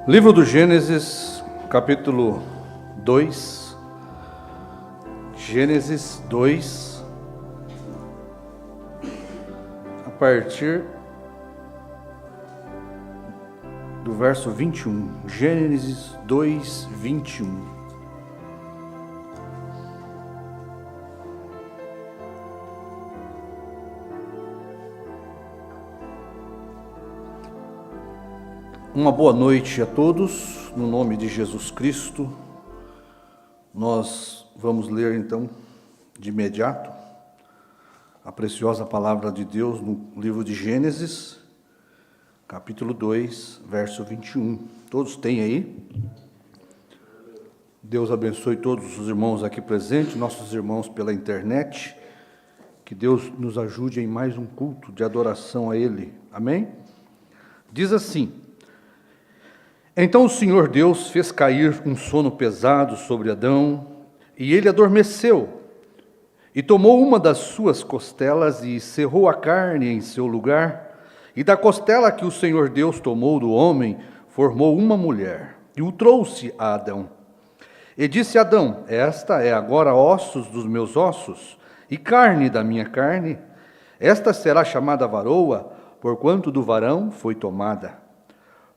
Livro do Gênesis, capítulo 2, Gênesis 2, a partir do verso 21, Gênesis 2, 21. Uma boa noite a todos, no nome de Jesus Cristo. Nós vamos ler então, de imediato, a preciosa palavra de Deus no livro de Gênesis, capítulo 2, verso 21. Todos têm aí? Deus abençoe todos os irmãos aqui presentes, nossos irmãos pela internet. Que Deus nos ajude em mais um culto de adoração a Ele. Amém? Diz assim: Então o Senhor Deus fez cair um sono pesado sobre Adão, e ele adormeceu, e tomou uma das suas costelas e cerrou a carne em seu lugar, e da costela que o Senhor Deus tomou do homem, formou uma mulher, e o trouxe a Adão. E disse a Adão: Esta é agora ossos dos meus ossos, e carne da minha carne. Esta será chamada varoa, porquanto do varão foi tomada.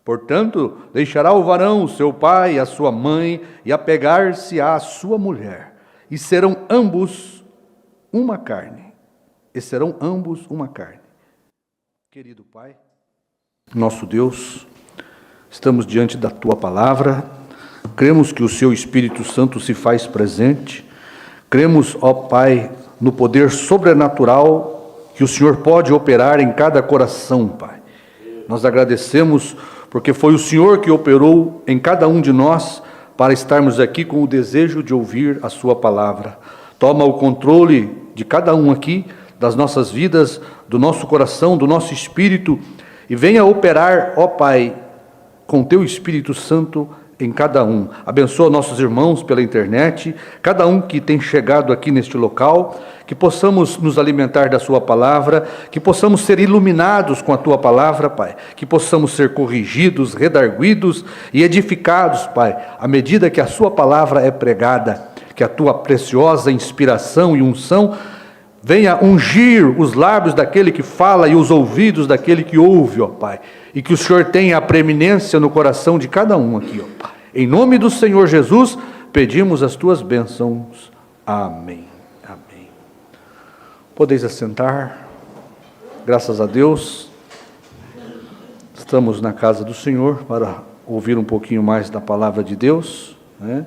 Portanto, deixará o varão seu pai e a sua mãe, e apegar-se-á à sua mulher, e serão ambos uma carne. Querido Pai, nosso Deus, estamos diante da Tua palavra, cremos que o Seu Espírito Santo se faz presente, cremos, ó Pai, no poder sobrenatural que o Senhor pode operar em cada coração, Pai. Nós agradecemos porque foi o Senhor que operou em cada um de nós para estarmos aqui com o desejo de ouvir a Sua palavra. Toma o controle de cada um aqui, das nossas vidas, do nosso coração, do nosso espírito, e venha operar, ó Pai, com Teu Espírito Santo em cada um. Abençoa nossos irmãos pela internet, cada um que tem chegado aqui neste local, que possamos nos alimentar da Sua palavra, que possamos ser iluminados com a Tua palavra, Pai, que possamos ser corrigidos, redarguidos e edificados, Pai, à medida que a Sua palavra é pregada, que a Tua preciosa inspiração e unção venha ungir os lábios daquele que fala e os ouvidos daquele que ouve, ó Pai, e que o Senhor tenha a preeminência no coração de cada um aqui, ó Pai. Em nome do Senhor Jesus, pedimos as Tuas bênçãos. Amém. Amém. Podeis assentar. Graças a Deus, estamos na casa do Senhor para ouvir um pouquinho mais da palavra de Deus, né?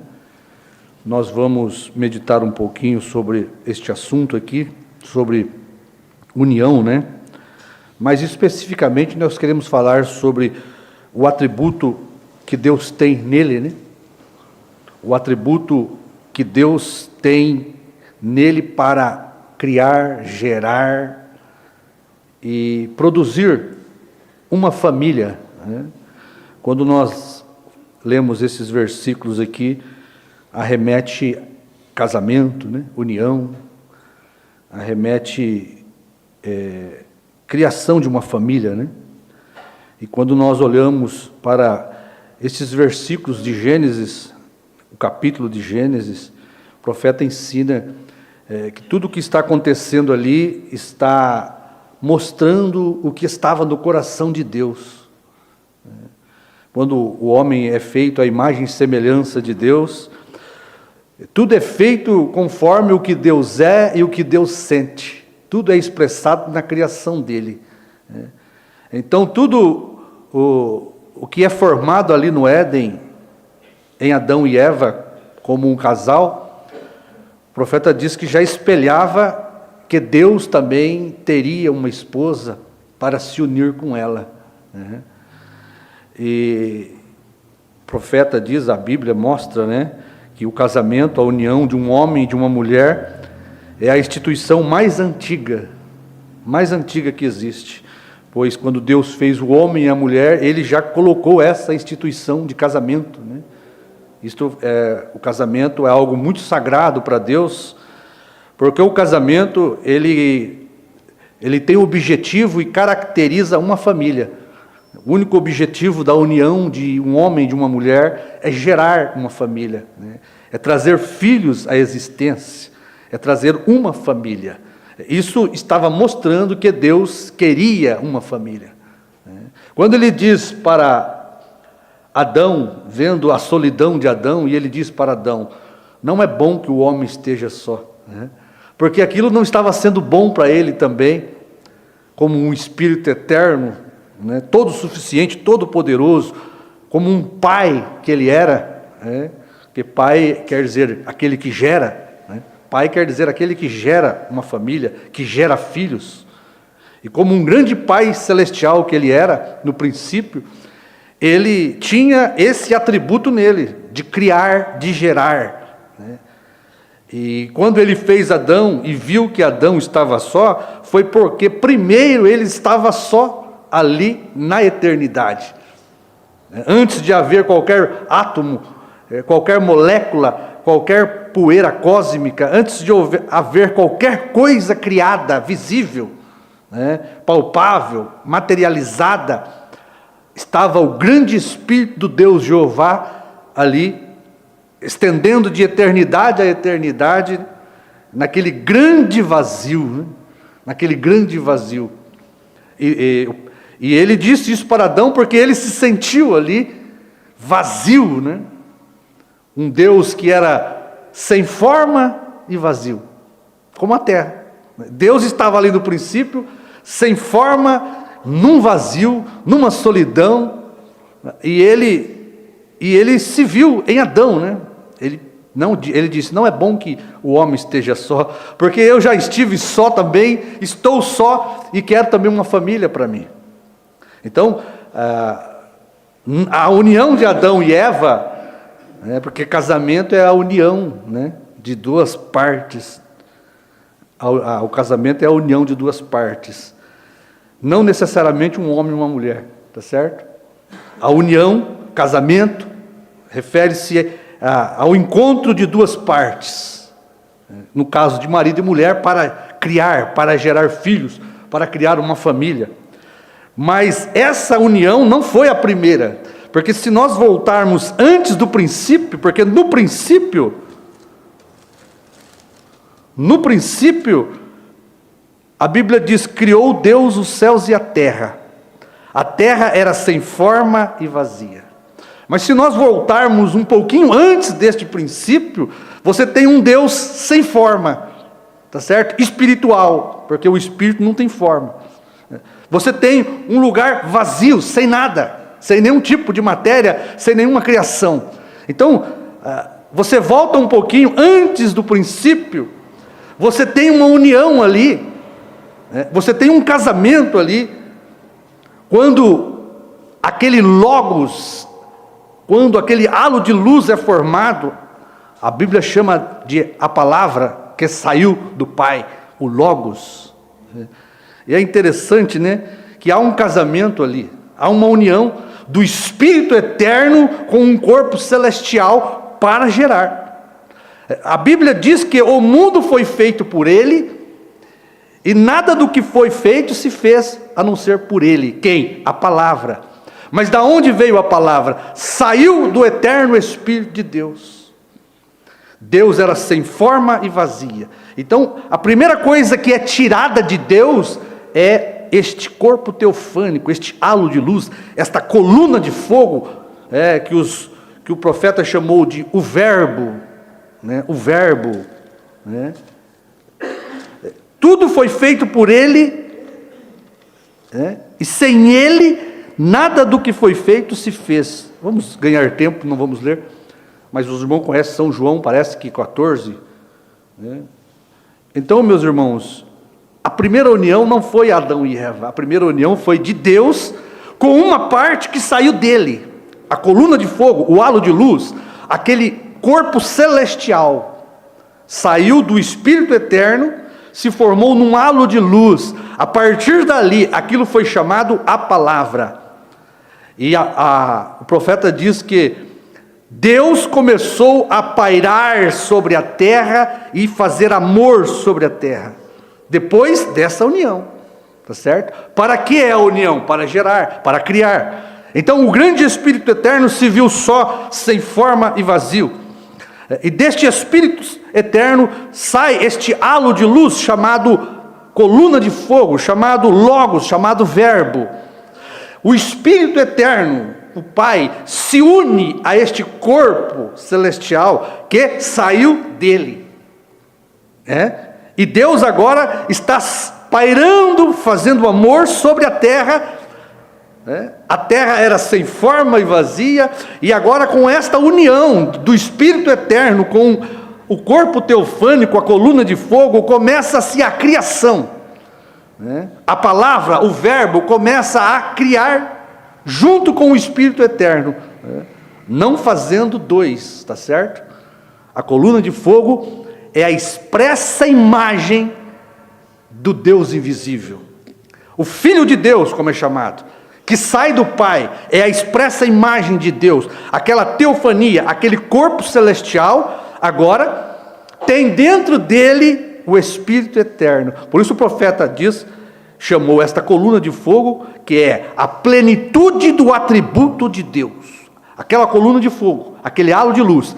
Nós vamos meditar um pouquinho sobre este assunto aqui, sobre união, né? Mas especificamente nós queremos falar sobre o atributo que Deus tem nele, né? O atributo que Deus tem nele para criar, gerar e produzir uma família, né? Quando nós lemos esses versículos aqui, arremete casamento, né? União, arremete criação de uma família, né? E quando nós olhamos para esses versículos de Gênesis, o capítulo de Gênesis, o profeta ensina que tudo o que está acontecendo ali está mostrando o que estava no coração de Deus. Quando o homem é feito à imagem e semelhança de Deus, tudo é feito conforme o que Deus é e o que Deus sente. Tudo é expressado na criação dele. Então, tudo o que é formado ali no Éden, em Adão e Eva, como um casal, o profeta diz que já espelhava que Deus também teria uma esposa para se unir com ela. E o profeta diz, a Bíblia mostra, né, que o casamento, a união de um homem e de uma mulher, é a instituição mais antiga que existe. Pois quando Deus fez o homem e a mulher, Ele já colocou essa instituição de casamento, né? O casamento é algo muito sagrado para Deus, porque o casamento, ele tem o objetivo e caracteriza uma família. O único objetivo da união de um homem e de uma mulher é gerar uma família, né? É trazer filhos à existência, é trazer uma família. Isso estava mostrando que Deus queria uma família, né? Quando ele diz para Adão, vendo a solidão de Adão, e ele diz para Adão: não é bom que o homem esteja só, né? Porque aquilo não estava sendo bom para ele também, como um espírito eterno, né? Todo suficiente, todo poderoso, como um pai que ele era, né? Porque pai quer dizer aquele que gera, né? Pai quer dizer aquele que gera uma família, que gera filhos. E como um grande pai celestial que ele era, no princípio, ele tinha esse atributo nele, de criar, de gerar, né? E quando ele fez Adão e viu que Adão estava só, foi porque primeiro ele estava só ali na eternidade. Antes de haver qualquer átomo, qualquer molécula, qualquer poeira cósmica, antes de haver qualquer coisa criada, visível, né, palpável, materializada, estava o grande Espírito do Deus Jeová ali, estendendo de eternidade a eternidade, naquele grande vazio, né? Naquele grande vazio. E ele disse isso para Adão porque ele se sentiu ali vazio, né? Um Deus que era sem forma e vazio, como a terra. Deus estava ali no princípio, sem forma, num vazio, numa solidão, e ele se viu em Adão, né? Ele disse: não é bom que o homem esteja só, porque eu já estive só também, estou só e quero também uma família para mim. Então, a união de Adão e Eva, né, porque casamento é a união, né, de duas partes. O casamento é a união de duas partes, não necessariamente um homem e uma mulher, tá certo? A união, casamento, refere-se ao encontro de duas partes, no caso de marido e mulher, para criar, para gerar filhos, para criar uma família. Mas essa união não foi a primeira, porque se nós voltarmos antes do princípio, porque no princípio, a Bíblia diz: criou Deus os céus e a terra era sem forma e vazia. Mas se nós voltarmos um pouquinho antes deste princípio, você tem um Deus sem forma, tá certo? Espiritual, porque o Espírito não tem forma. Você tem um lugar vazio, sem nada, sem nenhum tipo de matéria, sem nenhuma criação. Então, você volta um pouquinho antes do princípio, você tem uma união ali, né? Você tem um casamento ali, quando aquele logos, quando aquele halo de luz é formado, a Bíblia chama de a palavra que saiu do Pai, o logos. E é interessante, né, que há um casamento ali, há uma união do Espírito eterno com um corpo celestial para gerar. A Bíblia diz que o mundo foi feito por Ele, e nada do que foi feito se fez a não ser por Ele. Quem? A palavra. Mas da onde veio a palavra? Saiu do eterno Espírito de Deus. Deus era sem forma e vazia. Então, a primeira coisa que é tirada de Deus é este corpo teofânico, este halo de luz, esta coluna de fogo, que o profeta chamou de o Verbo, né? O Verbo, né? Tudo foi feito por Ele, né? E sem Ele, nada do que foi feito se fez. Vamos ganhar tempo, não vamos ler, mas os irmãos conhecem São João, parece que 14, né? Então, meus irmãos, a primeira união não foi Adão e Eva, a primeira união foi de Deus com uma parte que saiu dele, a coluna de fogo, o halo de luz, aquele corpo celestial, saiu do Espírito eterno, se formou num halo de luz. A partir dali, aquilo foi chamado a palavra. E o profeta diz que Deus começou a pairar sobre a terra e fazer amor sobre a terra, depois dessa união. tá certo? Para que é a união? Para gerar, para criar. Então o grande Espírito eterno se viu só, sem forma e vazio. E deste Espírito eterno sai este halo de luz chamado coluna de fogo, chamado Logos, chamado Verbo. O Espírito eterno, o Pai, se une a este corpo celestial que saiu dele. E Deus agora está pairando, fazendo amor sobre a terra. A terra era sem forma e vazia, e agora com esta união do Espírito eterno com o corpo teofânico, a coluna de fogo, começa-se a criação. A palavra, o verbo, começa a criar junto com o Espírito eterno, não fazendo dois, está certo? A coluna de fogo é a expressa imagem do Deus invisível. O Filho de Deus, como é chamado, que sai do Pai, é a expressa imagem de Deus. Aquela teofania, aquele corpo celestial, agora tem dentro dele o Espírito eterno. Por isso o profeta chamou esta coluna de fogo, que é a plenitude do atributo de Deus. Aquela coluna de fogo, aquele halo de luz,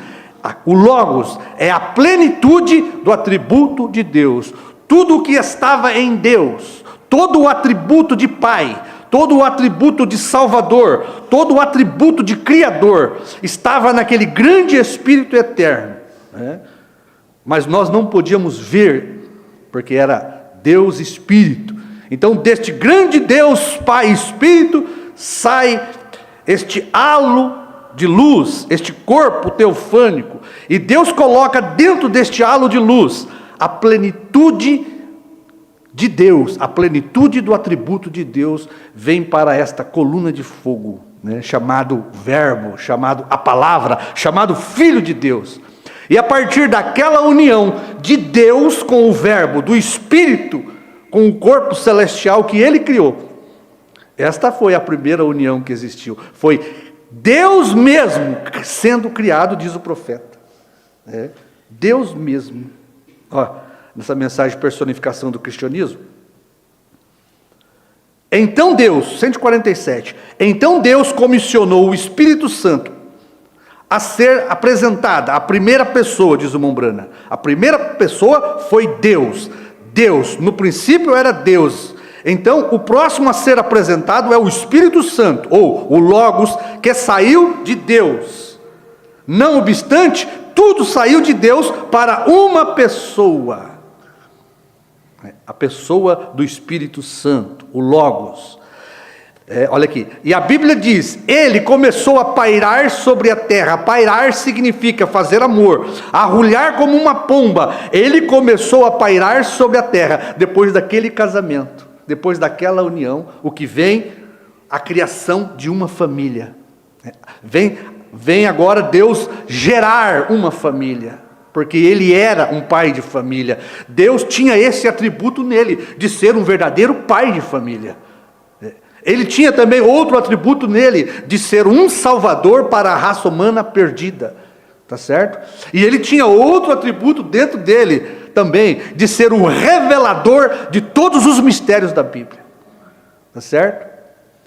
o Logos é a plenitude do atributo de Deus. Tudo o que estava em Deus, todo o atributo de Pai, todo o atributo de Salvador, todo o atributo de Criador, estava naquele grande Espírito eterno. Mas nós não podíamos ver, porque era Deus Espírito. Então deste grande Deus Pai Espírito, sai este halo de luz, este corpo teofânico, e Deus coloca dentro deste halo de luz a plenitude de Deus, a plenitude do atributo de Deus vem para esta coluna de fogo, chamado Verbo, chamado a Palavra, chamado Filho de Deus. E a partir daquela união de Deus com o Verbo, do Espírito com o corpo celestial que Ele criou, esta foi a primeira união que existiu. Foi Deus mesmo sendo criado, diz o profeta. Deus mesmo. Nessa mensagem de personificação do cristianismo. Então Deus, 147, então Deus comissionou o Espírito Santo a ser apresentada, a primeira pessoa, diz o Mombrana. A primeira pessoa foi Deus. Deus, no princípio era Deus. Então o próximo a ser apresentado é o Espírito Santo, ou o Logos, que saiu de Deus. Não obstante, tudo saiu de Deus para uma pessoa. A pessoa do Espírito Santo, o Logos. Olha aqui, e a Bíblia diz, ele começou a pairar sobre a terra. Pairar significa fazer amor, arrulhar como uma pomba. Ele começou a pairar sobre a terra, depois daquele casamento, depois daquela união, o que vem? A criação de uma família. Vem agora Deus gerar uma família, porque Ele era um pai de família. Deus tinha esse atributo nele, de ser um verdadeiro pai de família. Ele tinha também outro atributo nele, de ser um salvador para a raça humana perdida, tá certo? E ele tinha outro atributo dentro dele também, de ser um revelador de todos os mistérios da Bíblia, tá certo?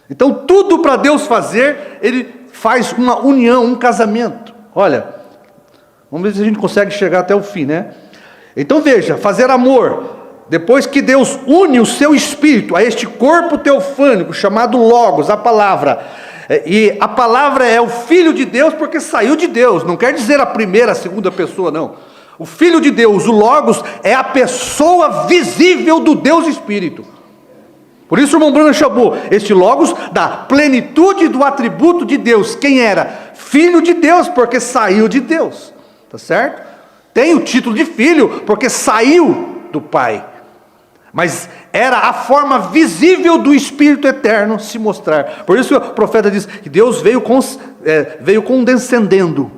Então tudo para Deus fazer, Ele faz uma união, um casamento. Olha, vamos ver se a gente consegue chegar até o fim, Então veja, fazer amor. Depois que Deus une o seu Espírito a este corpo teofânico, chamado Logos, a Palavra. E a Palavra é o Filho de Deus, porque saiu de Deus. Não quer dizer a primeira, a segunda pessoa, não. O Filho de Deus, o Logos, é a pessoa visível do Deus Espírito. Por isso o irmão Bruno chamou este Logos da plenitude do atributo de Deus. Quem era? Filho de Deus, porque saiu de Deus. Tá certo? Tem o título de filho, porque saiu do Pai. Mas era a forma visível do Espírito eterno se mostrar. Por isso o profeta diz que Deus veio condescendendo,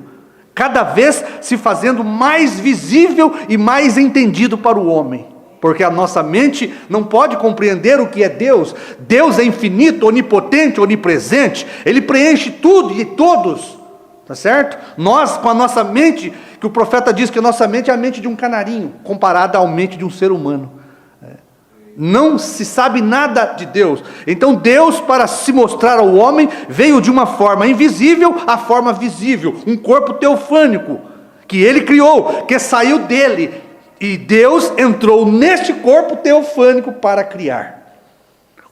cada vez se fazendo mais visível e mais entendido para o homem. Porque a nossa mente não pode compreender o que é Deus. Deus é infinito, onipotente, onipresente. Ele preenche tudo e todos. Tá certo? Nós, com a nossa mente, que o profeta diz que a nossa mente é a mente de um canarinho, comparada à mente de um ser humano. não se sabe nada de Deus. Então Deus, para se mostrar ao homem, veio de uma forma invisível à forma visível, um corpo teofânico, que ele criou, que saiu dele, e Deus entrou neste corpo teofânico para criar.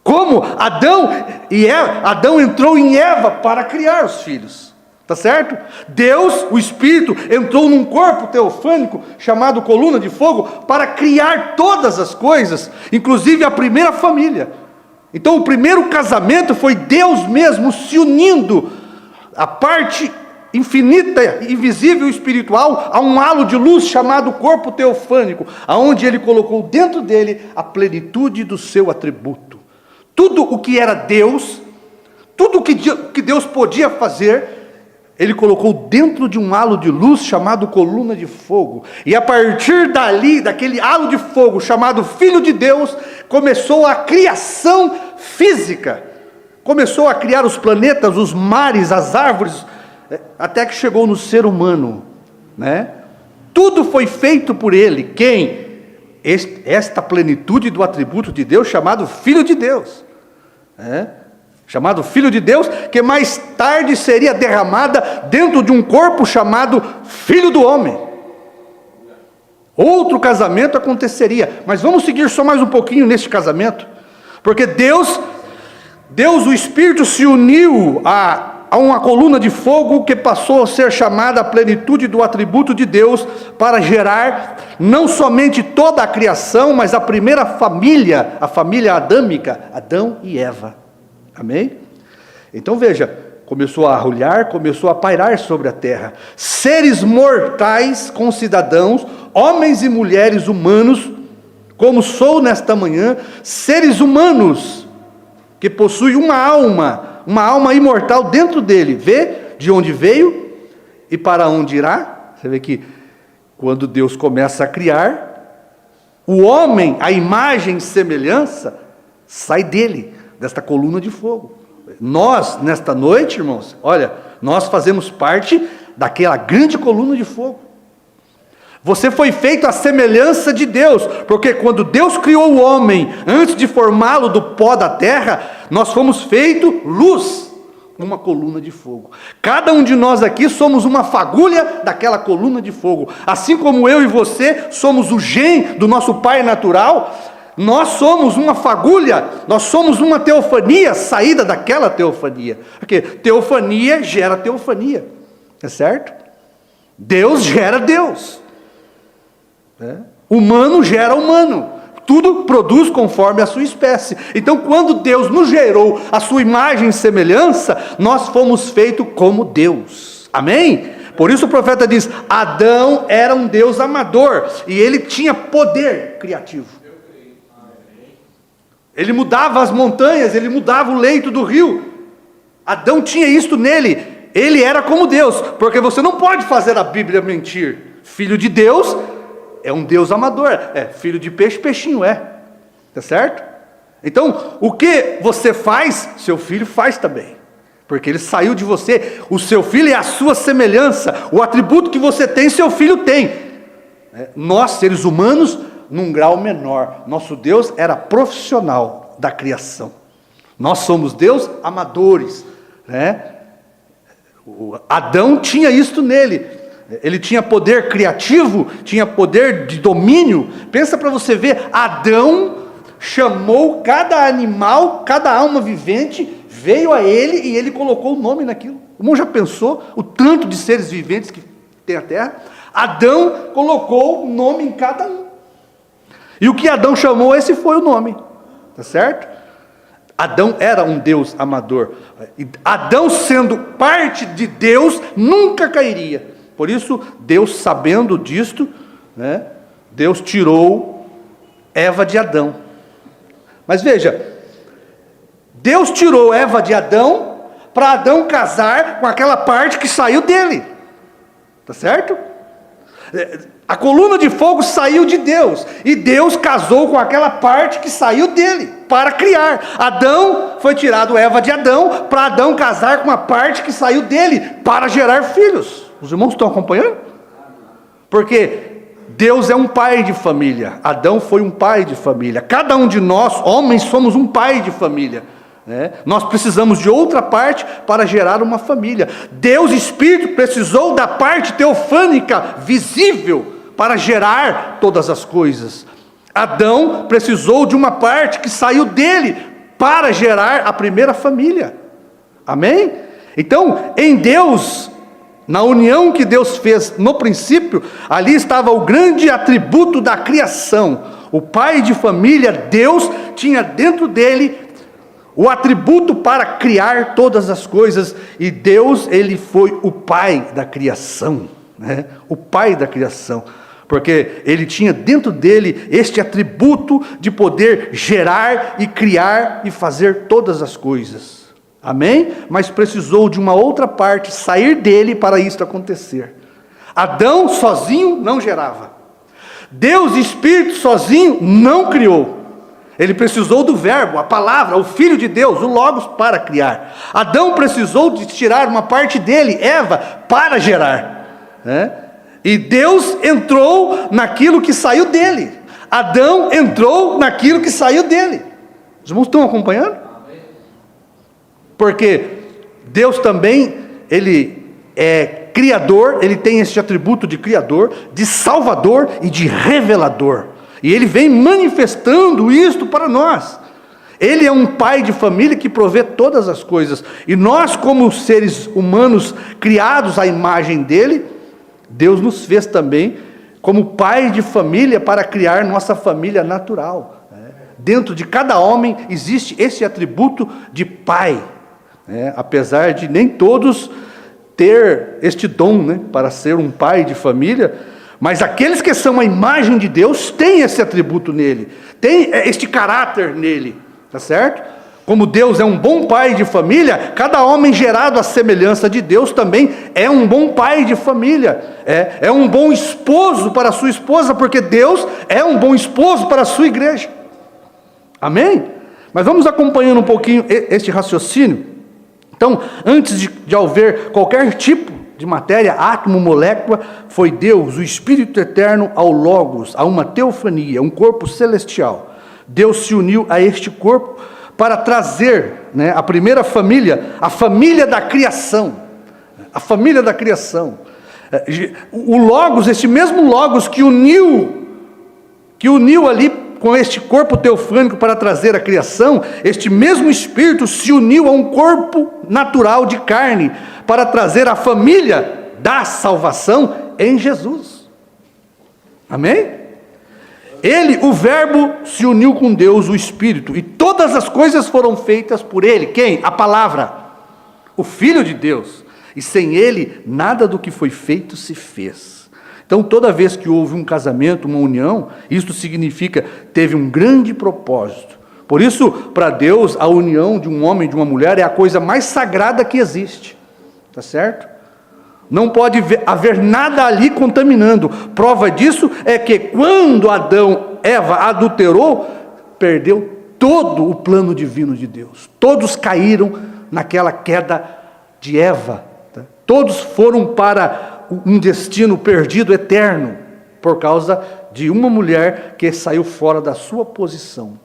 Como Adão entrou em Eva para criar os filhos. Tá certo? Deus, o Espírito, entrou num corpo teofânico chamado coluna de fogo para criar todas as coisas, inclusive a primeira família. Então o primeiro casamento foi Deus mesmo se unindo a parte infinita, invisível e espiritual a um halo de luz chamado corpo teofânico, aonde ele colocou dentro dele a plenitude do seu atributo. Tudo o que era Deus, tudo o que Deus podia fazer, ele colocou dentro de um halo de luz chamado coluna de fogo. E a partir dali, daquele halo de fogo chamado Filho de Deus, começou a criação física. Começou a criar os planetas, os mares, as árvores, até que chegou no ser humano, né? Tudo foi feito por ele. Quem? Esta plenitude do atributo de Deus chamado Filho de Deus. Chamado Filho de Deus, que mais tarde seria derramada dentro de um corpo chamado Filho do Homem. Outro casamento aconteceria, mas vamos seguir só mais um pouquinho neste casamento, porque Deus o Espírito se uniu a uma coluna de fogo que passou a ser chamada a plenitude do atributo de Deus para gerar não somente toda a criação, mas a primeira família, a família adâmica, Adão e Eva. Amém? Então veja, começou a arrulhar, começou a pairar sobre a terra, seres mortais concidadãos, homens e mulheres humanos, como sou nesta manhã, seres humanos, que possuem uma alma imortal dentro dele, vê de onde veio e para onde irá. Você vê que quando Deus começa a criar, o homem, a imagem e semelhança, sai dele, desta coluna de fogo. Nós, nesta noite, irmãos, olha, nós fazemos parte daquela grande coluna de fogo. Você foi feito à semelhança de Deus, porque quando Deus criou o homem, antes de formá-lo do pó da terra, nós fomos feitos luz, uma coluna de fogo. Cada um de nós aqui somos uma fagulha daquela coluna de fogo. Assim como eu e você somos o gen do nosso pai natural, nós somos uma fagulha, nós somos uma teofania, saída daquela teofania. Porque teofania gera teofania, é certo? Deus gera Deus. Humano gera humano. Tudo produz conforme a sua espécie. Então, quando Deus nos gerou a sua imagem e semelhança, nós fomos feitos como Deus. Amém? Por isso o profeta diz, Adão era um Deus amador, e ele tinha poder criativo. Ele mudava as montanhas, ele mudava o leito do rio. Adão tinha isto nele. Ele era como Deus, porque você não pode fazer a Bíblia mentir. Filho de Deus é um Deus amador. Filho de peixe, peixinho é. Tá certo? Então, o que você faz, seu filho faz também. Porque ele saiu de você. O seu filho é a sua semelhança. O atributo que você tem, seu filho tem. Nós, seres humanos, num grau menor. Nosso Deus era profissional da criação. Nós somos Deus amadores, né? Adão tinha isto nele. Ele tinha poder criativo, tinha poder de domínio. Pensa para você ver, Adão chamou cada animal, cada alma vivente, veio a ele e ele colocou o nome naquilo. O irmão já pensou o tanto de seres viventes que tem a terra? Adão colocou o nome em cada um. E o que Adão chamou, esse foi o nome. Tá certo? Adão era um Deus amador. Adão, sendo parte de Deus, nunca cairia. Por isso, Deus, sabendo disto, né, Deus tirou Eva de Adão. Mas veja, Deus tirou Eva de Adão para Adão casar com aquela parte que saiu dele. Tá certo? A coluna de fogo saiu de Deus, e Deus casou com aquela parte que saiu dele, para criar. Adão, foi tirado Eva de Adão, para Adão casar com a parte que saiu dele, para gerar filhos. Os irmãos estão acompanhando? Porque Deus é um pai de família. Adão foi um pai de família. Cada um de nós, homens, somos um pai de família. Nós precisamos de outra parte para gerar uma família. Deus Espírito precisou da parte teofânica visível para gerar todas as coisas. Adão precisou de uma parte que saiu dele para gerar a primeira família. Amém? Então, em Deus, na união que Deus fez no princípio, ali estava o grande atributo da criação. O pai de família, Deus, tinha dentro dele o atributo para criar todas as coisas, e Deus, ele foi o pai da criação, o pai da criação, porque ele tinha dentro dele este atributo de poder gerar e criar e fazer todas as coisas, amém? Mas precisou de uma outra parte sair dele para isso acontecer. Adão sozinho não gerava, Deus Espírito sozinho não criou. Ele precisou do verbo, a palavra, o Filho de Deus, o Logos, para criar. Adão precisou de tirar uma parte dele, Eva, para gerar. E Deus entrou naquilo que saiu dele. Adão entrou naquilo que saiu dele. Os irmãos estão acompanhando? Porque Deus também, ele é criador, ele tem esse atributo de criador, de salvador e de revelador. E ele vem manifestando isto para nós. Ele é um pai de família que provê todas as coisas. E nós, como seres humanos criados à imagem dele, Deus nos fez também como pai de família para criar nossa família natural. Dentro de cada homem existe esse atributo de pai. Apesar de nem todos ter este dom, para ser um pai de família, mas aqueles que são a imagem de Deus, têm esse atributo nele, tem este caráter nele, tá certo? Como Deus é um bom pai de família, cada homem gerado à semelhança de Deus também é um bom pai de família, é um bom esposo para a sua esposa, porque Deus é um bom esposo para a sua igreja, amém? Mas vamos acompanhando um pouquinho este raciocínio. Então, antes de haver qualquer tipo de matéria, átomo, molécula, foi Deus, o Espírito Eterno, ao Logos, a uma teofania, um corpo celestial. Deus se uniu a este corpo para trazer, a primeira família, a família da criação. A família da criação. O Logos, esse mesmo Logos que uniu ali com este corpo teofânico para trazer a criação, este mesmo Espírito se uniu a um corpo natural de carne, para trazer a família da salvação em Jesus. Amém? Ele, o Verbo, se uniu com Deus, o Espírito, e todas as coisas foram feitas por ele. Quem? A palavra, o Filho de Deus. E sem ele, nada do que foi feito se fez. Então, toda vez que houve um casamento, uma união, isso significa teve um grande propósito. Por isso, para Deus, a união de um homem e de uma mulher é a coisa mais sagrada que existe. Tá certo? Não pode haver nada ali contaminando. Prova disso é que quando Eva adulterou, perdeu todo o plano divino de Deus. Todos caíram naquela queda de Eva. Tá? Todos foram para um destino perdido eterno, por causa de uma mulher que saiu fora da sua posição.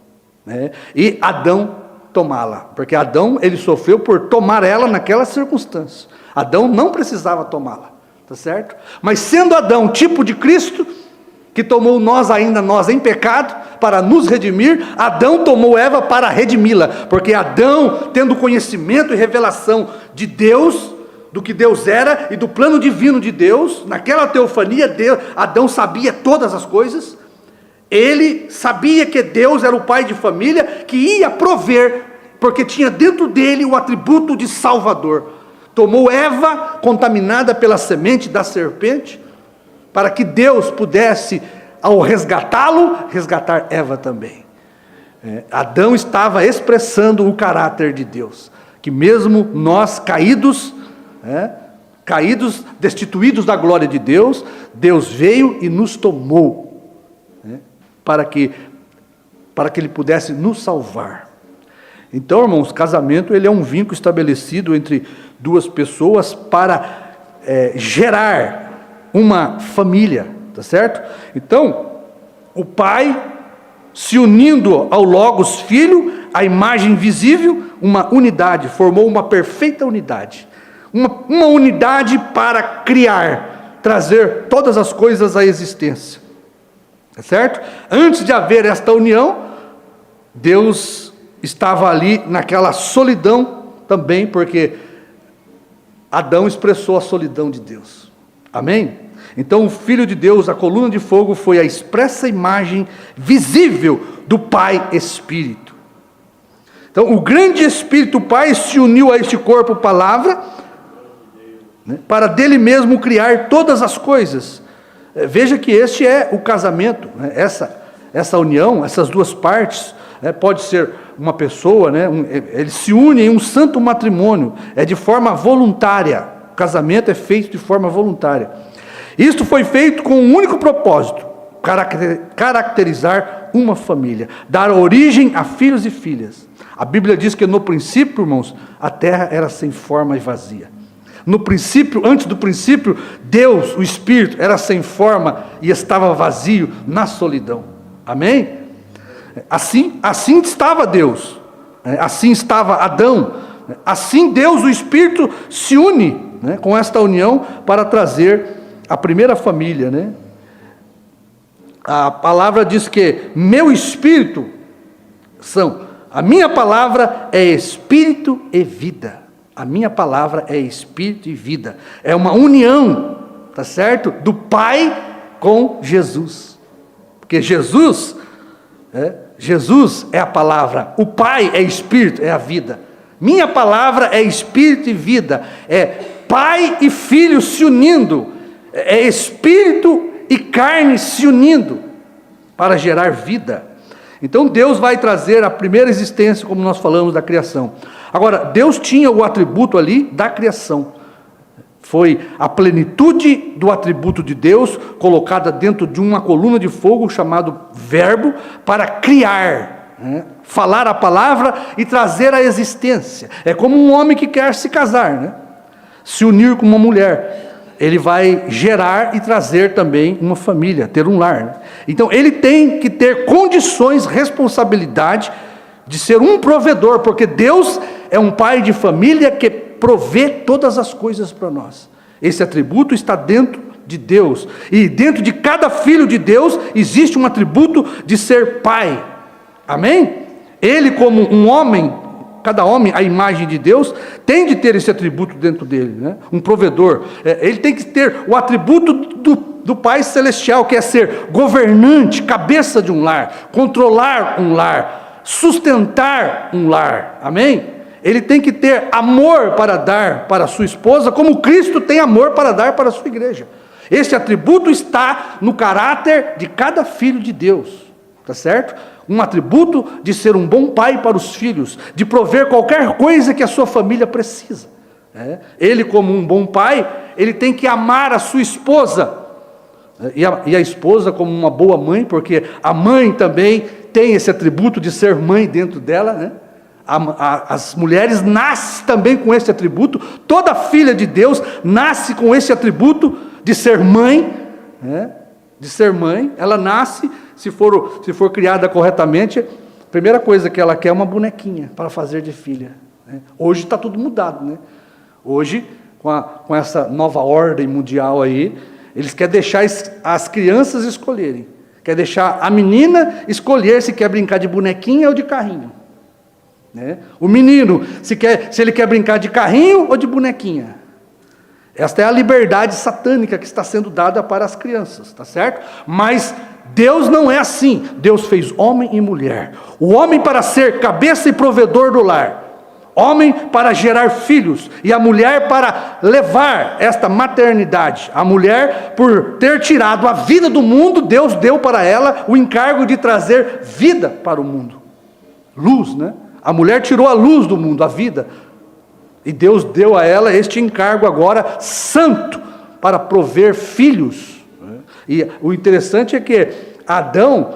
E Adão tomá-la, porque Adão, ele sofreu por tomar ela naquela circunstância. Adão não precisava tomá-la, tá certo? Mas sendo Adão tipo de Cristo, que tomou nós em pecado, para nos redimir, Adão tomou Eva para redimi-la, porque Adão, tendo conhecimento e revelação de Deus, do que Deus era e do plano divino de Deus, naquela teofania, Adão sabia todas as coisas. Ele sabia que Deus era o pai de família, que ia prover, porque tinha dentro dele o atributo de Salvador. Tomou Eva, contaminada pela semente da serpente, para que Deus pudesse, ao resgatá-lo, resgatar Eva também. Adão estava expressando o caráter de Deus, que mesmo nós caídos, destituídos da glória de Deus, Deus veio e nos tomou, para que Ele pudesse nos salvar. Então, irmãos, casamento ele é um vínculo estabelecido entre duas pessoas para gerar uma família, tá certo? Então, o Pai se unindo ao Logos Filho, a imagem visível, uma unidade, formou uma perfeita unidade. Uma unidade para criar, trazer todas as coisas à existência. Tá certo? Antes de haver esta união, Deus estava ali naquela solidão também, porque Adão expressou a solidão de Deus. Amém? Então o Filho de Deus, a coluna de fogo, foi a expressa imagem visível do Pai Espírito. Então o grande Espírito Pai se uniu a este corpo palavra, né, para dele mesmo criar todas as coisas. Veja que este é o casamento, né, essa união, essas duas partes, né, pode ser uma pessoa, né, eles se unem em um santo matrimônio, é de forma voluntária. O casamento é feito de forma voluntária. Isto foi feito com um único propósito: caracterizar uma família, dar origem a filhos e filhas. A Bíblia diz que no princípio, irmãos, a terra era sem forma e vazia. No princípio, antes do princípio, Deus, o Espírito, era sem forma e estava vazio na solidão. Amém? Assim estava Deus, assim estava Adão, assim Deus, o Espírito, se une, né, com esta união para trazer a primeira família, né? A palavra diz que meu espírito a minha palavra é espírito e vida. A minha palavra é espírito e vida. É uma união, tá certo? Do Pai com Jesus. Porque Jesus é a palavra, o Pai é espírito, é a vida. Minha palavra é espírito e vida. É Pai e Filho se unindo. É espírito e carne se unindo para gerar vida. Então Deus vai trazer a primeira existência, como nós falamos da criação. Agora, Deus tinha o atributo ali da criação. Foi a plenitude do atributo de Deus, colocada dentro de uma coluna de fogo, chamado verbo, para criar, né? Falar a palavra e trazer a existência. É como um homem que quer se casar, né? Se unir com uma mulher. Ele vai gerar e trazer também uma família, ter um lar, né? Então ele tem que ter condições, responsabilidade de ser um provedor, porque Deus é um pai de família que provê todas as coisas para nós. Esse atributo está dentro de Deus, e dentro de cada filho de Deus existe um atributo de ser pai. Amém? Ele, como um homem, cada homem, a imagem de Deus, tem de ter esse atributo dentro dele, né? Um provedor. Ele tem que ter o atributo do Pai Celestial, que é ser governante, cabeça de um lar, controlar um lar, sustentar um lar. Amém? Ele tem que ter amor para dar para a sua esposa, como Cristo tem amor para dar para a sua igreja. Esse atributo está no caráter de cada filho de Deus, tá certo? Um atributo de ser um bom pai para os filhos, de prover qualquer coisa que a sua família precisa. Ele, como um bom pai, ele tem que amar a sua esposa, e a esposa como uma boa mãe, porque a mãe também tem esse atributo de ser mãe dentro dela, né? As mulheres nascem também com esse atributo. Toda filha de Deus nasce com esse atributo de ser mãe, né? De ser mãe. Ela nasce, se for criada corretamente, a primeira coisa que ela quer é uma bonequinha para fazer de filha, né? Hoje está tudo mudado, né? Hoje, com essa nova ordem mundial aí, eles querem deixar as crianças escolherem. Quer deixar a menina escolher se quer brincar de bonequinha ou de carrinho, né? O menino, se ele quer brincar de carrinho ou de bonequinha. Esta é a liberdade satânica que está sendo dada para as crianças, tá certo? Mas Deus não é assim. Deus fez homem e mulher. O homem para ser cabeça e provedor do lar. Homem para gerar filhos. E a mulher para levar esta maternidade. A mulher, por ter tirado a vida do mundo, Deus deu para ela o encargo de trazer vida para o mundo. Luz, né? A mulher tirou a luz do mundo, a vida. E Deus deu a ela este encargo agora santo, para prover filhos. E o interessante é que Adão,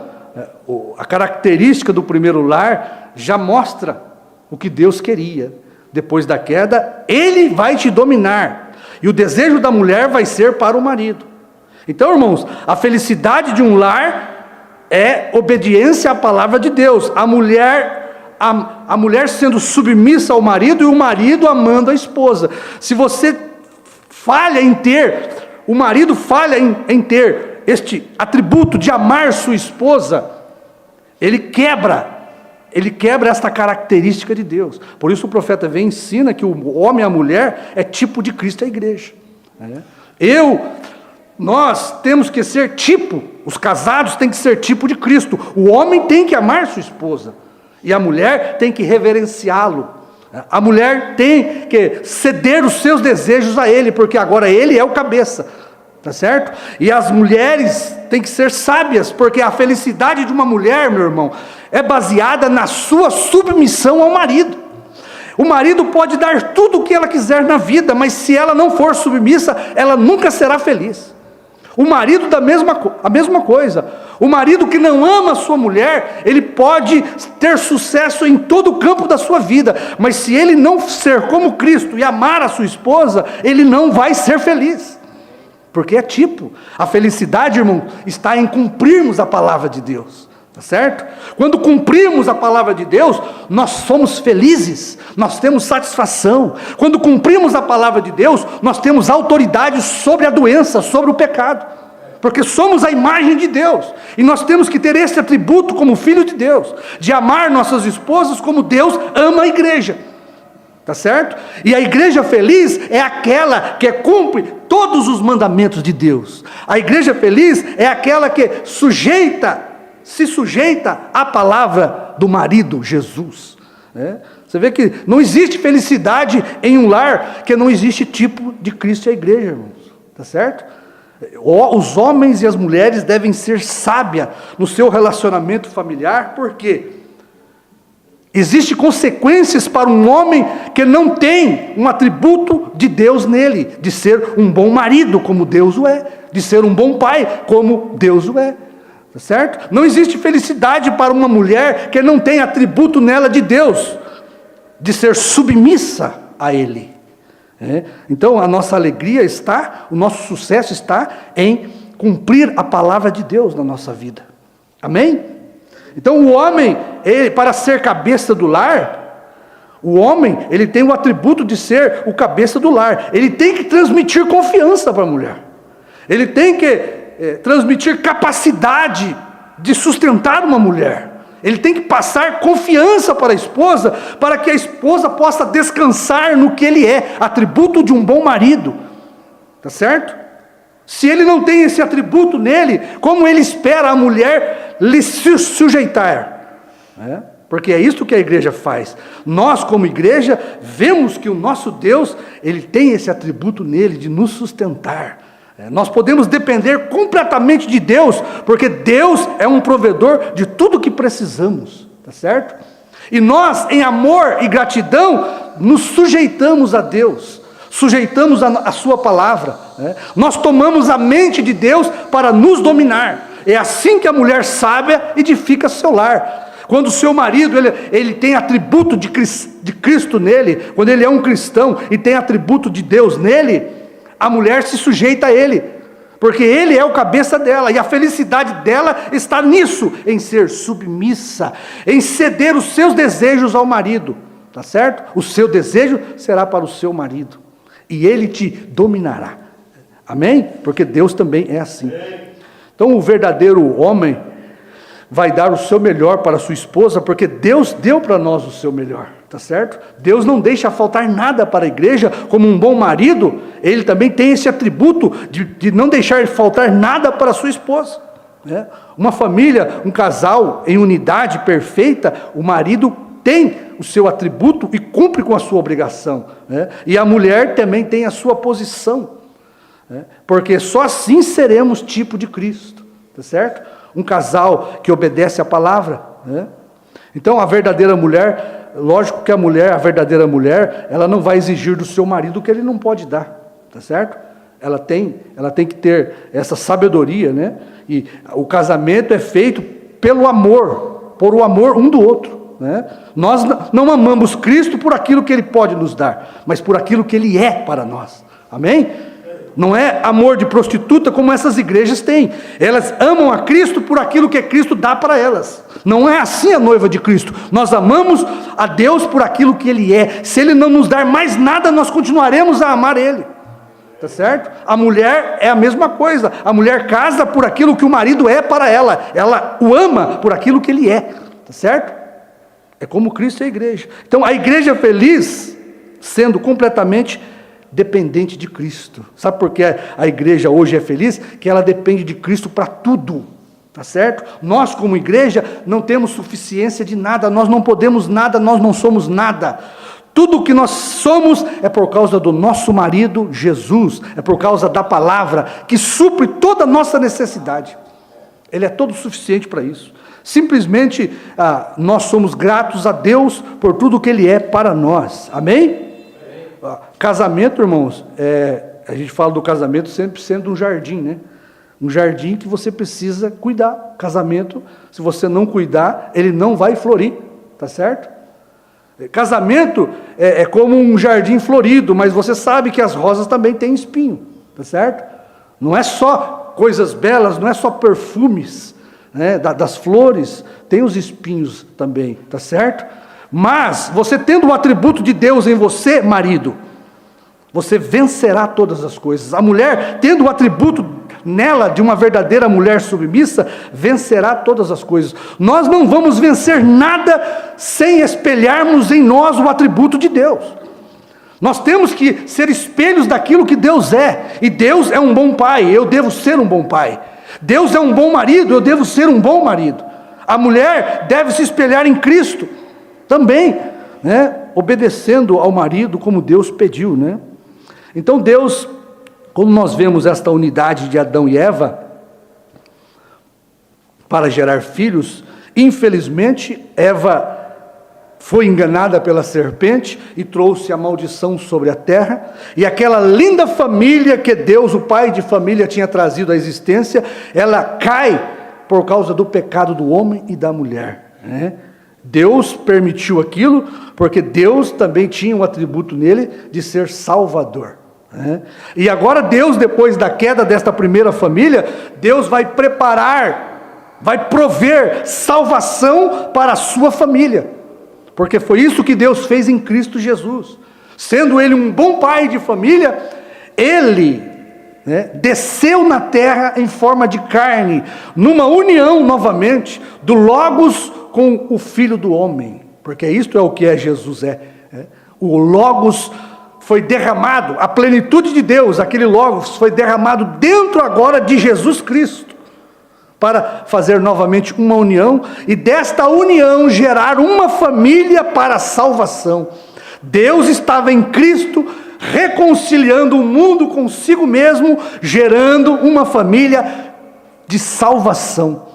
a característica do primeiro lar, já mostra o que Deus queria. Depois da queda, ele vai te dominar. E o desejo da mulher vai ser para o marido. Então, irmãos, a felicidade de um lar é obediência à palavra de Deus. A mulher sendo submissa ao marido e o marido amando a esposa. Se você falha em ter, o marido falha em ter este atributo de amar sua esposa, ele quebra esta característica de Deus. Por isso o profeta vem e ensina que o homem e a mulher é tipo de Cristo, a igreja. Nós temos que ser tipo, os casados têm que ser tipo de Cristo. O homem tem que amar sua esposa, e a mulher tem que reverenciá-lo. A mulher tem que ceder os seus desejos a ele, porque agora ele é o cabeça, tá certo? E as mulheres têm que ser sábias, porque a felicidade de uma mulher, meu irmão, é baseada na sua submissão ao marido. O marido pode dar tudo o que ela quiser na vida, mas se ela não for submissa, ela nunca será feliz. O marido a mesma coisa. O marido que não ama a sua mulher, ele pode ter sucesso em todo o campo da sua vida, mas se ele não ser como Cristo e amar a sua esposa, ele não vai ser feliz. Porque é tipo. A felicidade, irmão, está em cumprirmos a palavra de Deus. Tá certo? Quando cumprimos a palavra de Deus, nós somos felizes, nós temos satisfação. Quando cumprimos a palavra de Deus, nós temos autoridade sobre a doença, sobre o pecado, porque somos a imagem de Deus, e nós temos que ter esse atributo como filho de Deus, de amar nossas esposas como Deus ama a igreja, tá certo? E a igreja feliz é aquela que cumpre todos os mandamentos de Deus. A igreja feliz é aquela que se sujeita à palavra do marido, Jesus. Você vê que não existe felicidade em um lar que não existe tipo de Cristo e a igreja, irmãos. Tá certo? Os homens e as mulheres devem ser sábios no seu relacionamento familiar, porque existem consequências para um homem que não tem um atributo de Deus nele, de ser um bom marido como Deus o é, de ser um bom pai como Deus o é. Tá certo? Não existe felicidade para uma mulher que não tem atributo nela de Deus, de ser submissa a Ele. Então a nossa alegria o nosso sucesso está em cumprir a palavra de Deus na nossa vida. Amém? Então o homem, para ser cabeça do lar, o homem, ele tem o atributo de ser o cabeça do lar. Ele tem que transmitir confiança para a mulher. Ele tem que transmitir capacidade de sustentar uma mulher. Ele tem que passar confiança para a esposa, para que a esposa possa descansar no que ele é, atributo de um bom marido. Tá certo? Se ele não tem esse atributo nele, como ele espera a mulher lhe sujeitar? Porque é isso que a igreja faz. Nós, como igreja, vemos que o nosso Deus, ele tem esse atributo nele de nos sustentar. Nós podemos depender completamente de Deus, porque Deus é um provedor de tudo que precisamos, tá certo? E nós, em amor e gratidão, nos sujeitamos a Deus, sujeitamos a sua palavra, Nós tomamos a mente de Deus para nos dominar. É assim que a mulher sábia edifica seu lar. Quando o seu marido ele tem atributo de Cristo nele, quando ele é um cristão e tem atributo de Deus nele, a mulher se sujeita a ele, porque ele é o cabeça dela, e a felicidade dela está nisso, em ser submissa, em ceder os seus desejos ao marido, tá certo? O seu desejo será para o seu marido, e ele te dominará, amém? Porque Deus também é assim. Então o verdadeiro homem vai dar o seu melhor para a sua esposa, porque Deus deu para nós o seu melhor, tá certo? Deus não deixa faltar nada para a igreja. Como um bom marido, ele também tem esse atributo de não deixar faltar nada para a sua esposa, né? Uma família, um casal em unidade perfeita, o marido tem o seu atributo e cumpre com a sua obrigação, né? E a mulher também tem a sua posição, né? Porque só assim seremos tipo de Cristo, tá certo? Um casal que obedece à palavra, né? Então a verdadeira mulher, lógico que a verdadeira mulher, ela não vai exigir do seu marido o que ele não pode dar, tá certo? Ela tem que ter essa sabedoria, né? E o casamento é feito pelo amor, por o amor um do outro, né? Nós não amamos Cristo por aquilo que Ele pode nos dar, mas por aquilo que Ele é para nós, amém? Não é amor de prostituta como essas igrejas têm. Elas amam a Cristo por aquilo que Cristo dá para elas. Não é assim a noiva de Cristo. Nós amamos a Deus por aquilo que Ele é. Se Ele não nos dar mais nada, nós continuaremos a amar Ele. Tá certo? A mulher é a mesma coisa. A mulher casa por aquilo que o marido é para ela. Ela o ama por aquilo que ele é. Tá certo? É como Cristo e a igreja. Então a igreja feliz, sendo completamente dependente de Cristo. Sabe por que a igreja hoje é feliz? Que ela depende de Cristo para tudo. Tá certo? Nós como igreja não temos suficiência de nada. Nós não podemos nada, nós não somos nada. Tudo que nós somos é por causa do nosso marido Jesus, é por causa da palavra que supre toda a nossa necessidade. Ele é todo suficiente para isso. Simplesmente nós somos gratos a Deus por tudo que Ele é para nós. Amém? Casamento, irmãos, a gente fala do casamento sempre sendo um jardim, né? Um jardim que você precisa cuidar. Casamento, se você não cuidar, ele não vai florir, tá certo? Casamento é como um jardim florido, mas você sabe que as rosas também têm espinho, tá certo? Não é só coisas belas, não é só perfumes, né, das flores, tem os espinhos também, tá certo? Mas você tendo o atributo de Deus em você, marido, você vencerá todas as coisas. A mulher, tendo o atributo nela de uma verdadeira mulher submissa, vencerá todas as coisas. Nós não vamos vencer nada sem espelharmos em nós o atributo de Deus. Nós temos que ser espelhos daquilo que Deus é. E Deus é um bom pai, eu devo ser um bom pai. Deus é um bom marido, eu devo ser um bom marido. A mulher deve se espelhar em Cristo também, né? Obedecendo ao marido como Deus pediu, né? Então Deus, como nós vemos esta unidade de Adão e Eva para gerar filhos, infelizmente Eva foi enganada pela serpente e trouxe a maldição sobre a terra, e aquela linda família que Deus, o pai de família, tinha trazido à existência, ela cai por causa do pecado do homem e da mulher, né? Deus permitiu aquilo, porque Deus também tinha um atributo nele de ser salvador, né? E agora Deus, depois da queda desta primeira família, Deus vai preparar, vai prover salvação para a sua família, porque foi isso que Deus fez em Cristo Jesus. Sendo Ele um bom pai de família, Ele, né, desceu na terra em forma de carne, numa união novamente do Logos com o Filho do Homem, porque isto é o que Jesus é. O Logos foi derramado, a plenitude de Deus, aquele Logos foi derramado dentro agora de Jesus Cristo, para fazer novamente uma união, e desta união gerar uma família para a salvação. Deus estava em Cristo, reconciliando o mundo consigo mesmo, gerando uma família de salvação.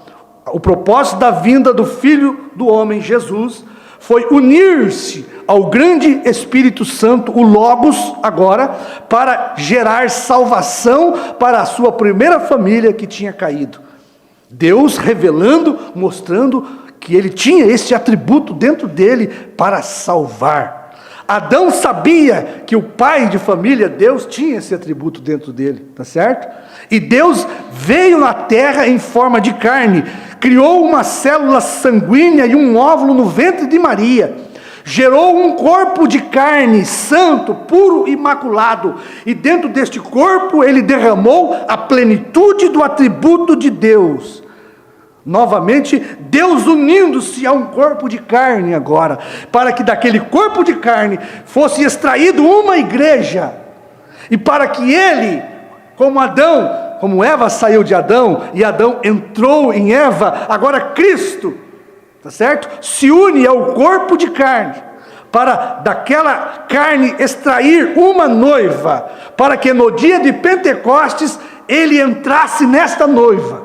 O propósito da vinda do Filho do Homem, Jesus, foi unir-se ao grande Espírito Santo, o Logos agora, para gerar salvação para a sua primeira família que tinha caído. Deus revelando, mostrando que ele tinha esse atributo dentro dele para salvar. Adão sabia que o pai de família, Deus, tinha esse atributo dentro dele, tá certo? E Deus veio na terra em forma de carne, criou uma célula sanguínea e um óvulo no ventre de Maria, gerou um corpo de carne santo, puro e imaculado, e dentro deste corpo ele derramou a plenitude do atributo de Deus. Novamente, Deus unindo-se a um corpo de carne agora, para que daquele corpo de carne fosse extraído uma igreja, e para que ele, como Adão, como Eva saiu de Adão, e Adão entrou em Eva, agora Cristo, tá certo? Se une ao corpo de carne, para daquela carne extrair uma noiva, para que no dia de Pentecostes, ele entrasse nesta noiva,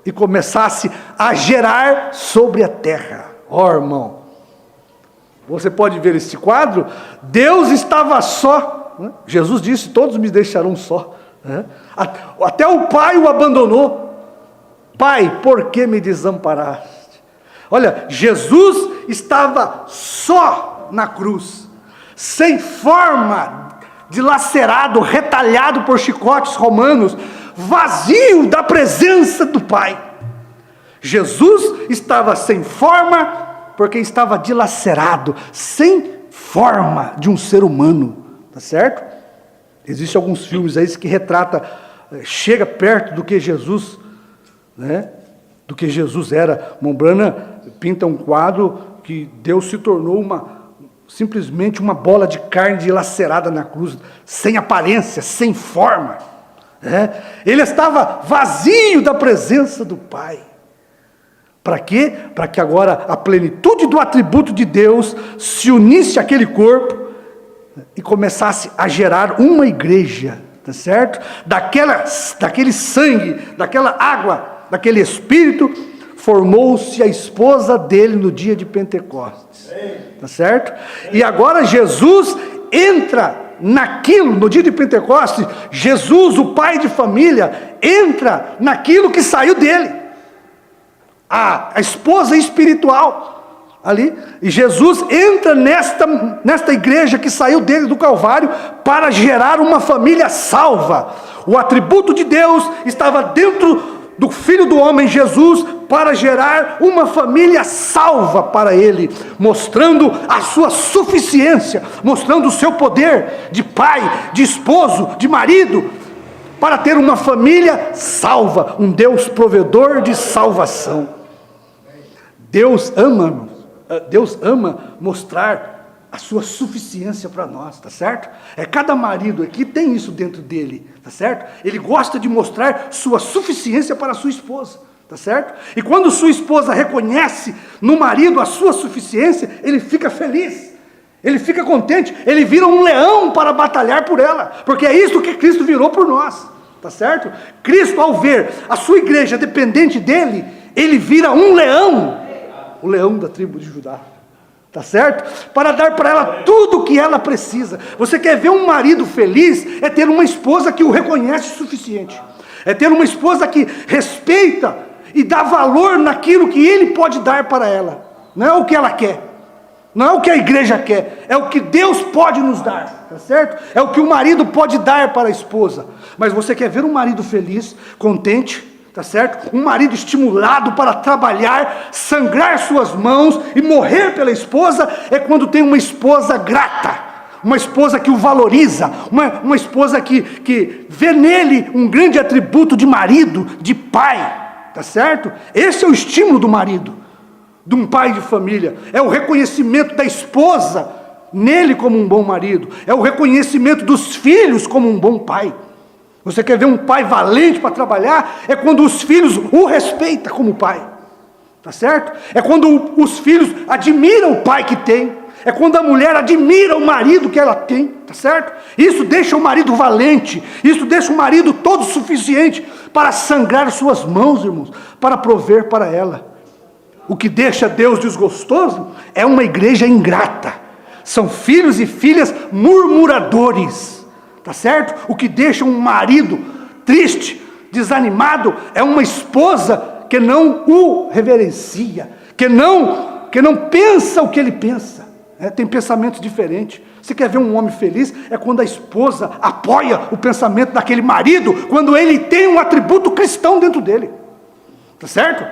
e começasse a gerar sobre a terra. Ó, irmão, você pode ver este quadro. Deus estava só, né? Jesus disse, todos me deixarão só, né? Até o pai o abandonou. Pai, por que me desamparaste? Olha, Jesus estava só na cruz, sem forma dilacerado, retalhado por chicotes romanos, vazio da presença do Pai. Jesus estava sem forma, porque estava dilacerado, sem forma de um ser humano, tá certo? Existem alguns filmes aí que retrata, chega perto do que Jesus, né? Do que Jesus era. Mombrana pinta um quadro que Deus se tornou simplesmente uma bola de carne dilacerada na cruz, sem aparência, sem forma. Ele estava vazio da presença do Pai. Para quê? Para que agora a plenitude do atributo de Deus se unisse àquele corpo e começasse a gerar uma igreja, tá certo? Daquele sangue, daquela água, daquele Espírito, formou-se a esposa dele no dia de Pentecostes, tá certo? E agora Jesus entra naquilo, no dia de Pentecostes, Jesus, o pai de família, entra naquilo que saiu dele, a esposa espiritual ali, e Jesus entra nesta igreja que saiu dele do Calvário, para gerar uma família salva. O atributo de Deus estava dentro do Filho do Homem Jesus, para gerar uma família salva para ele, mostrando a sua suficiência, mostrando o seu poder de pai, de esposo, de marido, para ter uma família salva, um Deus provedor de salvação. Deus ama mostrar a sua suficiência para nós, tá certo? Cada marido aqui tem isso dentro dele, tá certo? Ele gosta de mostrar sua suficiência para a sua esposa, tá certo? E quando sua esposa reconhece no marido a sua suficiência, ele fica feliz, ele fica contente, ele vira um leão para batalhar por ela, porque é isso que Cristo virou por nós, tá certo? Cristo, ao ver a sua igreja dependente dele, ele vira um leão, o leão da tribo de Judá. Tá certo? Para dar para ela tudo o que ela precisa. Você quer ver um marido feliz? É ter uma esposa que o reconhece o suficiente. É ter uma esposa que respeita e dá valor naquilo que ele pode dar para ela. Não é o que ela quer. Não é o que a igreja quer. É o que Deus pode nos dar. Tá certo? É o que o marido pode dar para a esposa. Mas você quer ver um marido feliz, contente, tá certo? Um marido estimulado para trabalhar, sangrar suas mãos e morrer pela esposa, é quando tem uma esposa grata, uma esposa que o valoriza, uma esposa que vê nele um grande atributo de marido, de pai, tá certo? Esse é o estímulo do marido, de um pai de família, é o reconhecimento da esposa nele como um bom marido, é o reconhecimento dos filhos como um bom pai. Você quer ver um pai valente para trabalhar? É quando os filhos o respeitam como pai, tá certo? É quando os filhos admiram o pai que tem, é quando a mulher admira o marido que ela tem, tá certo? Isso deixa o marido valente, isso deixa o marido todo suficiente para sangrar suas mãos, irmãos, para prover para ela. O que deixa Deus desgostoso é uma igreja ingrata, são filhos e filhas murmuradores. Tá certo? O que deixa um marido triste, desanimado, é uma esposa que não o reverencia, que não pensa o que ele pensa, tem pensamentos diferentes. Você quer ver um homem feliz? É quando a esposa apoia o pensamento daquele marido, quando ele tem um atributo cristão dentro dele, tá certo?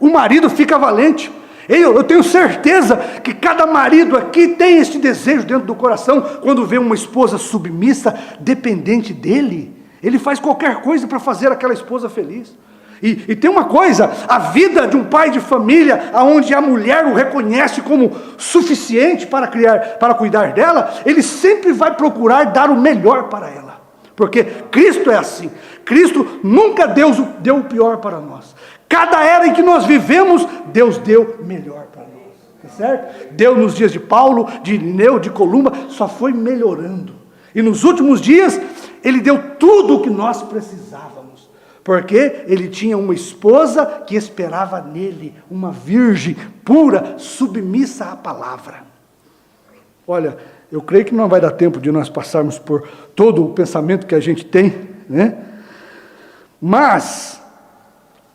O marido fica valente. Eu tenho certeza que cada marido aqui tem esse desejo dentro do coração, quando vê uma esposa submissa, dependente dele, ele faz qualquer coisa para fazer aquela esposa feliz. E tem uma coisa, a vida de um pai de família, onde a mulher o reconhece como suficiente para cuidar dela, ele sempre vai procurar dar o melhor para ela, porque Cristo é assim. Cristo nunca deu o pior para nós. Cada era em que nós vivemos, Deus deu melhor para nós, tá certo? Deu nos dias de Paulo, de Irineu, de Columba, só foi melhorando. E nos últimos dias, Ele deu tudo o que nós precisávamos, porque Ele tinha uma esposa que esperava nele, uma virgem pura, submissa à palavra. Olha, eu creio que não vai dar tempo de nós passarmos por todo o pensamento que a gente tem, né? Mas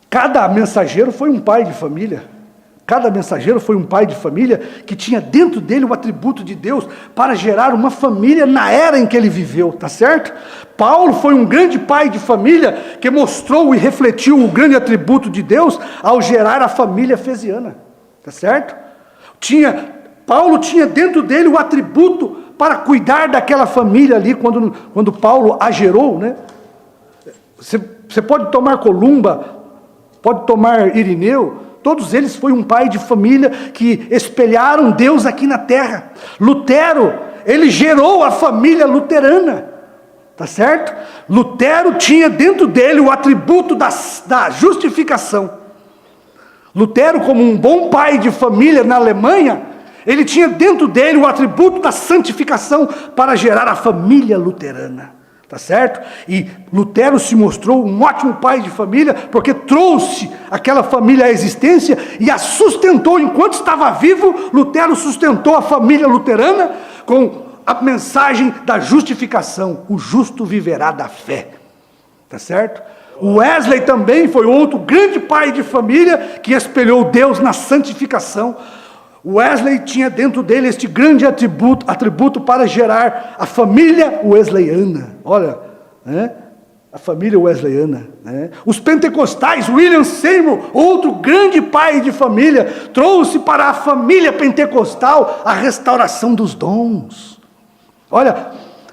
cada mensageiro foi um pai de família. Cada mensageiro foi um pai de família que tinha dentro dele o atributo de Deus para gerar uma família na era em que ele viveu, tá certo? Paulo foi um grande pai de família que mostrou e refletiu o grande atributo de Deus ao gerar a família efesiana, tá certo? Paulo tinha dentro dele o atributo para cuidar daquela família ali quando Paulo a gerou, né? Você pode tomar Columba, pode tomar Irineu, todos eles foi um pai de família que espelharam Deus aqui na terra. Lutero, ele gerou a família luterana, tá certo? Lutero tinha dentro dele o atributo da justificação. Lutero, como um bom pai de família na Alemanha, ele tinha dentro dele o atributo da santificação para gerar a família luterana, tá certo? E Lutero se mostrou um ótimo pai de família, porque trouxe aquela família à existência e a sustentou. Enquanto estava vivo, Lutero sustentou a família luterana com a mensagem da justificação: o justo viverá da fé, tá certo? Wesley também foi outro grande pai de família que espelhou Deus na santificação. Wesley tinha dentro dele este grande atributo para gerar a família wesleyana. Olha, né? A família wesleyana, né? Os pentecostais, William Seymour, outro grande pai de família, trouxe para a família pentecostal a restauração dos dons. Olha,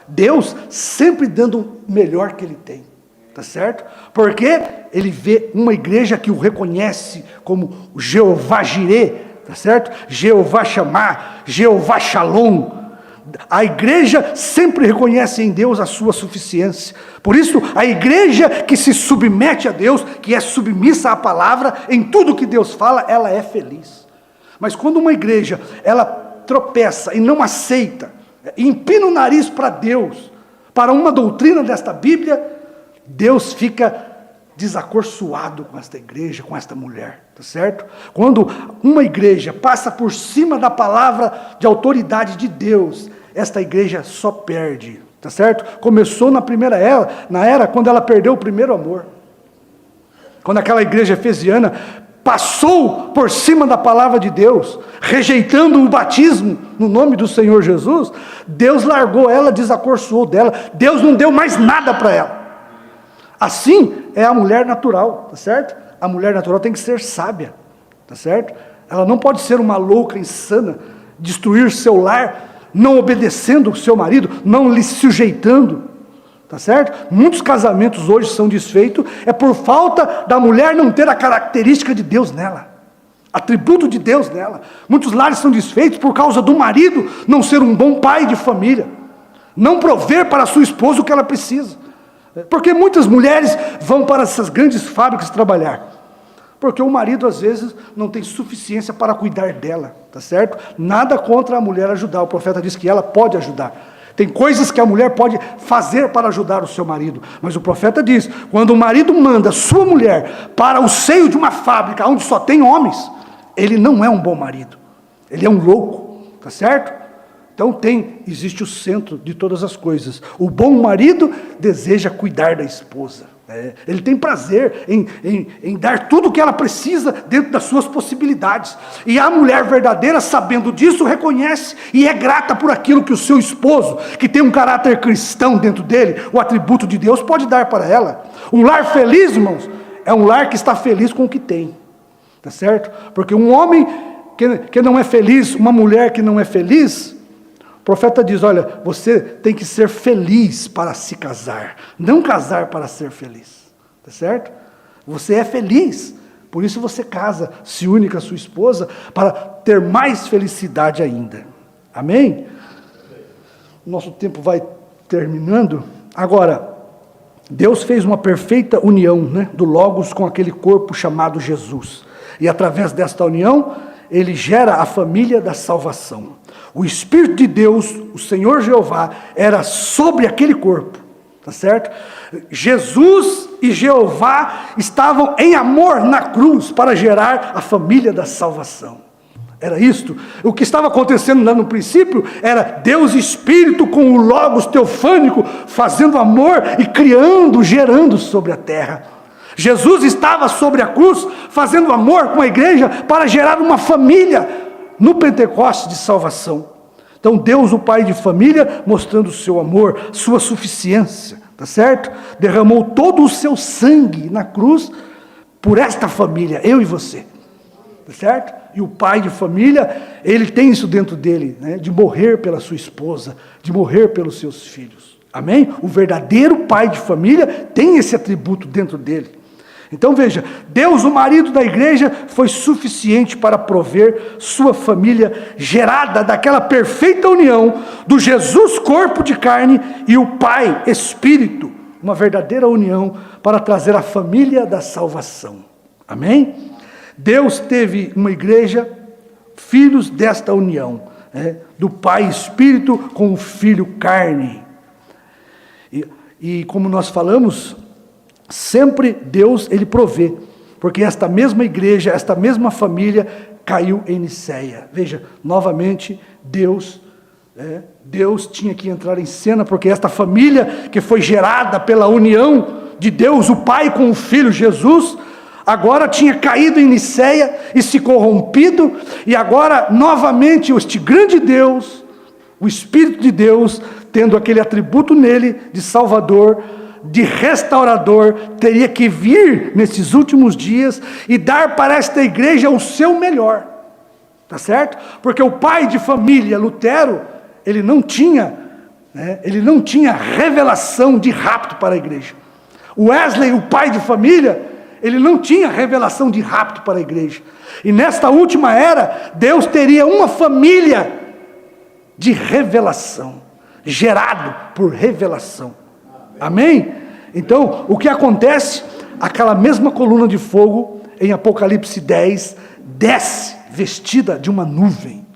Deus sempre dando o melhor que Ele tem, tá certo? Porque Ele vê uma igreja que o reconhece como Jeová Jireh, tá certo? Jeová Shammah, Jeová Shalom. A igreja sempre reconhece em Deus a sua suficiência. Por isso, a igreja que se submete a Deus, que é submissa à palavra, em tudo que Deus fala, ela é feliz. Mas quando uma igreja, ela tropeça e não aceita, empina o nariz para Deus, para uma doutrina desta Bíblia, Deus fica desacorçoado com esta igreja, com esta mulher, tá certo? Quando uma igreja passa por cima da palavra de autoridade de Deus, esta igreja só perde, tá certo? Começou na primeira era, quando ela perdeu o primeiro amor. Quando aquela igreja efesiana passou por cima da palavra de Deus, rejeitando o batismo no nome do Senhor Jesus, Deus largou ela, desacorçoou dela, Deus não deu mais nada para ela. Assim é a mulher natural, tá certo? A mulher natural tem que ser sábia, tá certo? Ela não pode ser uma louca, insana, destruir seu lar, não obedecendo o seu marido, não lhe sujeitando, tá certo? Muitos casamentos hoje são desfeitos, é por falta da mulher não ter a característica de Deus nela, atributo de Deus nela. Muitos lares são desfeitos por causa do marido não ser um bom pai de família, não prover para a sua esposa o que ela precisa. Porque muitas mulheres vão para essas grandes fábricas trabalhar, porque o marido às vezes não tem suficiência para cuidar dela, tá certo? Nada contra a mulher ajudar, o profeta diz que ela pode ajudar. Tem coisas que a mulher pode fazer para ajudar o seu marido, mas o profeta diz, quando o marido manda sua mulher para o seio de uma fábrica onde só tem homens, ele não é um bom marido, ele é um louco, tá certo? Então existe o centro de todas as coisas. O bom marido deseja cuidar da esposa. Ele tem prazer em dar tudo o que ela precisa dentro das suas possibilidades. E a mulher verdadeira, sabendo disso, reconhece e é grata por aquilo que o seu esposo, que tem um caráter cristão dentro dele, o atributo de Deus, pode dar para ela. Um lar feliz, irmãos, é um lar que está feliz com o que tem. Tá certo? Porque um homem que não é feliz, uma mulher que não é feliz, o profeta diz, olha, você tem que ser feliz para se casar, não casar para ser feliz, tá certo? Você é feliz, por isso você casa, se une com a sua esposa, para ter mais felicidade ainda, amém? Nosso tempo vai terminando. Agora, Deus fez uma perfeita união, né, do Logos com aquele corpo chamado Jesus, e através desta união, Ele gera a família da salvação. O Espírito de Deus, o Senhor Jeová, era sobre aquele corpo, tá certo? Jesus e Jeová estavam em amor na cruz para gerar a família da salvação. Era isto. O que estava acontecendo lá no princípio era Deus Espírito com o Logos teofânico, fazendo amor e criando, gerando sobre a terra. Jesus estava sobre a cruz, fazendo amor com a igreja para gerar uma família no Pentecostes de salvação. Então Deus, o Pai de família, mostrando o seu amor, sua suficiência, tá certo? Derramou todo o seu sangue na cruz por esta família, eu e você, tá certo? E o pai de família, ele tem isso dentro dele, né? De morrer pela sua esposa, de morrer pelos seus filhos, amém? O verdadeiro pai de família tem esse atributo dentro dele. Então veja, Deus, o marido da igreja, foi suficiente para prover sua família gerada daquela perfeita união do Jesus corpo de carne e o Pai Espírito, uma verdadeira união para trazer a família da salvação, amém? Deus teve uma igreja, filhos desta união, do Pai Espírito com o Filho carne, e como nós falamos, sempre Deus, ele provê, porque esta mesma igreja, esta mesma família caiu em Niceia. Veja, novamente, Deus tinha que entrar em cena, porque esta família que foi gerada pela união de Deus, o Pai com o Filho Jesus, agora tinha caído em Niceia e se corrompido, e agora, novamente, este grande Deus, o Espírito de Deus, tendo aquele atributo nele de Salvador, de restaurador, teria que vir nesses últimos dias e dar para esta igreja o seu melhor, tá certo? Porque o pai de família, Lutero, ele não tinha revelação de rapto para a igreja. Wesley, o pai de família, ele não tinha revelação de rapto para a igreja. E nesta última era, Deus teria uma família de revelação, gerado por revelação. Amém? Então, o que acontece? Aquela mesma coluna de fogo, em Apocalipse 10, desce vestida de uma nuvem.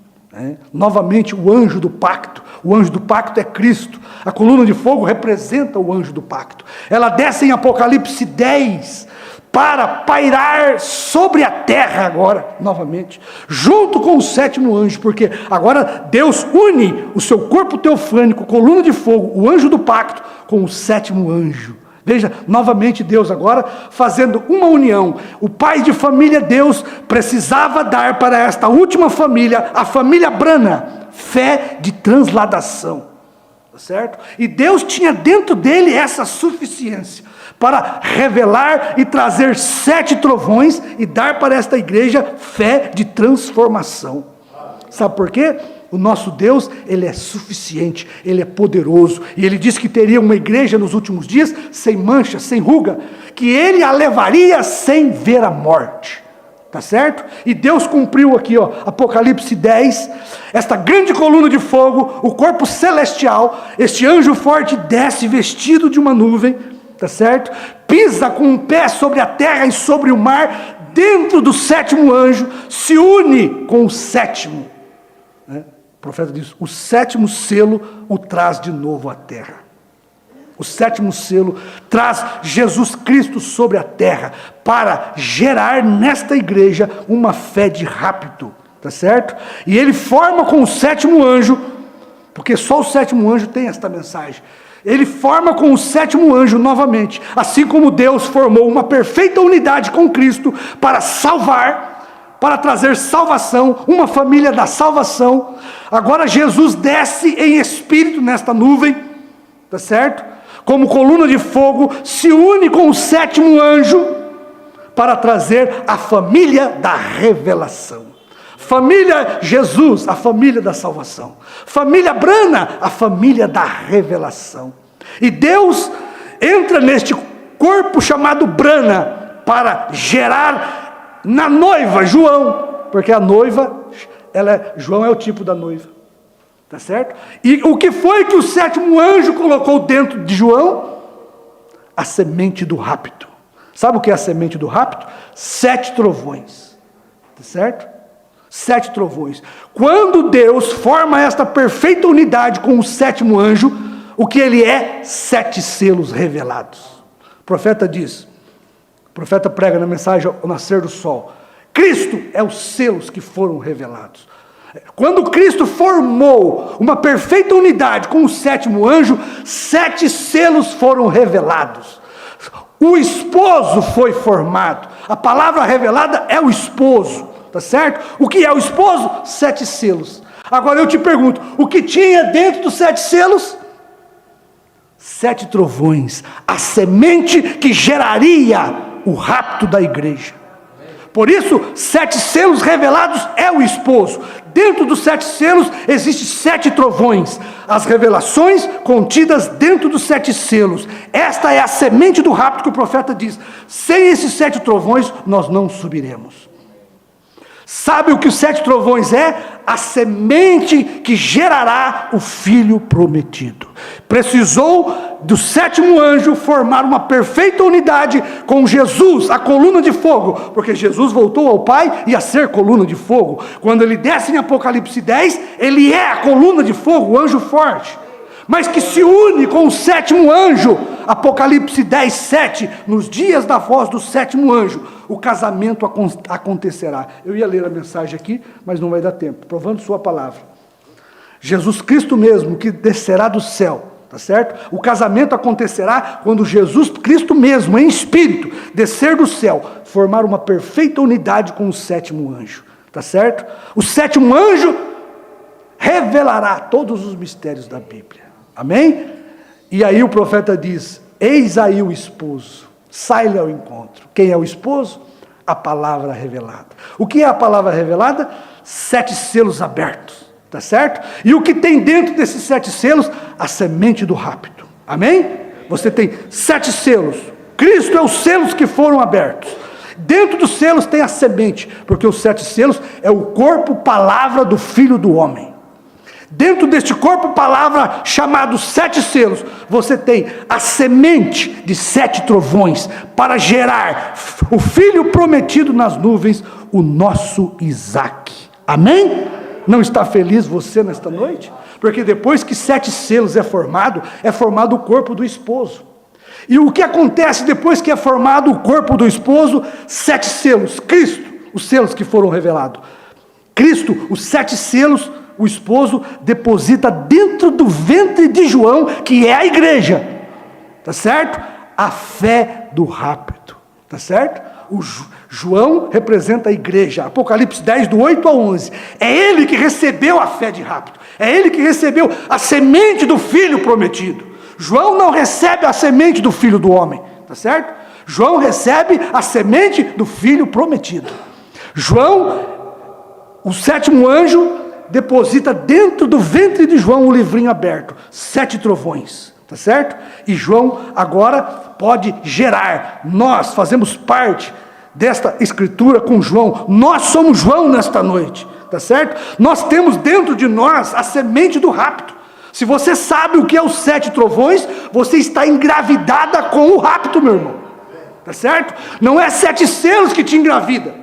Novamente, o anjo do pacto. O anjo do pacto é Cristo. A coluna de fogo representa o anjo do pacto. Ela desce em Apocalipse 10, para pairar sobre a terra agora, novamente, junto com o sétimo anjo, porque agora Deus une o seu corpo teofânico, coluna de fogo, o anjo do pacto, com o sétimo anjo. Veja, novamente Deus agora fazendo uma união. O pai de família Deus precisava dar para esta última família, a família Brana, fé de transladação, tá certo? E Deus tinha dentro dele essa suficiência para revelar e trazer 7 trovões e dar para esta igreja fé de transformação. Sabe por quê? O nosso Deus, ele é suficiente, ele é poderoso, e ele disse que teria uma igreja nos últimos dias, sem mancha, sem ruga, que ele a levaria sem ver a morte, tá certo? E Deus cumpriu aqui, Apocalipse 10, esta grande coluna de fogo, o corpo celestial, este anjo forte desce vestido de uma nuvem, tá certo? Pisa com um pé sobre a terra e sobre o mar, dentro do sétimo anjo, se une com o sétimo, O profeta diz, o sétimo selo o traz de novo à terra. O sétimo selo traz Jesus Cristo sobre a terra, para gerar nesta igreja uma fé de rapto, tá certo? E ele forma com o sétimo anjo, porque só o sétimo anjo tem esta mensagem. Ele forma com o sétimo anjo novamente, assim como Deus formou uma perfeita unidade com Cristo para salvar, para trazer salvação, uma família da salvação. Agora Jesus desce em espírito nesta nuvem, tá certo? Como coluna de fogo, se une com o sétimo anjo para trazer a família da revelação. Família Jesus, a família da salvação. Família Brana, a família da revelação. E Deus entra neste corpo chamado Brana para gerar na noiva João, porque a noiva, João é o tipo da noiva, tá certo? E o que foi que o sétimo anjo colocou dentro de João? A semente do rapto. Sabe o que é a semente do rapto? 7 trovões, tá certo? 7 trovões. Quando Deus forma esta perfeita unidade com o sétimo anjo, o que ele é? 7 selos revelados. O profeta diz, o profeta prega na mensagem ao nascer do sol, Cristo é os selos que foram revelados. Quando Cristo formou uma perfeita unidade com o sétimo anjo, 7 selos foram revelados. O esposo foi formado. A palavra revelada é o esposo, tá certo? O que é o esposo? 7 selos. Agora eu te pergunto, o que tinha dentro dos 7 selos? 7 trovões, a semente que geraria o rapto da igreja. Por isso, 7 selos revelados é o esposo. Dentro dos 7 selos, existem 7 trovões. As revelações contidas dentro dos 7 selos. Esta é a semente do rapto que o profeta diz. Sem esses 7 trovões, nós não subiremos. Sabe o que os 7 trovões é? A semente que gerará o filho prometido. Precisou do 7º anjo formar uma perfeita unidade com Jesus, a coluna de fogo, porque Jesus voltou ao Pai e a ser coluna de fogo. Quando ele desce em Apocalipse 10, ele é a coluna de fogo, o anjo forte, mas que se une com o 7º anjo, Apocalipse 10, 7, nos dias da voz do 7º anjo, o casamento acontecerá. Eu ia ler a mensagem aqui, mas não vai dar tempo, provando sua palavra. Jesus Cristo mesmo, que descerá do céu, tá certo? O casamento acontecerá quando Jesus Cristo mesmo, em espírito, descer do céu, formar uma perfeita unidade com o 7º anjo, tá certo? O 7º anjo revelará todos os mistérios da Bíblia, amém? E aí o profeta diz, eis aí o esposo, sai-lhe ao encontro. Quem é o esposo? A palavra revelada. O que é a palavra revelada? 7 selos abertos, tá certo? E o que tem dentro desses 7 selos? A semente do rapto, amém? Você tem 7 selos, Cristo é os selos que foram abertos. Dentro dos selos tem a semente, porque os 7 selos é o corpo, palavra do Filho do Homem. Dentro deste corpo, palavra, chamado 7 selos, você tem a semente de 7 trovões, para gerar o filho prometido nas nuvens, o nosso Isaque, amém? Não está feliz você nesta noite? Porque depois que 7 selos é formado o corpo do esposo. E o que acontece depois que é formado o corpo do esposo? 7 selos, Cristo, os selos que foram revelados. Cristo, os 7 selos, o esposo deposita dentro do ventre de João, que é a igreja, tá certo? A fé do rapto, tá certo? O João representa a igreja, Apocalipse 10, do 8 ao 11, é ele que recebeu a fé de rapto, é ele que recebeu a semente do filho prometido. João não recebe a semente do filho do homem, tá certo? João recebe a semente do filho prometido. João, o 7º anjo, deposita dentro do ventre de João o livrinho aberto, 7 trovões, tá certo? E João agora pode gerar, nós fazemos parte desta escritura com João, nós somos João nesta noite, tá certo? Nós temos dentro de nós a semente do rapto. Se você sabe o que é os 7 trovões, você está engravidada com o rapto, meu irmão, tá certo? Não é 7 selos que te engravida,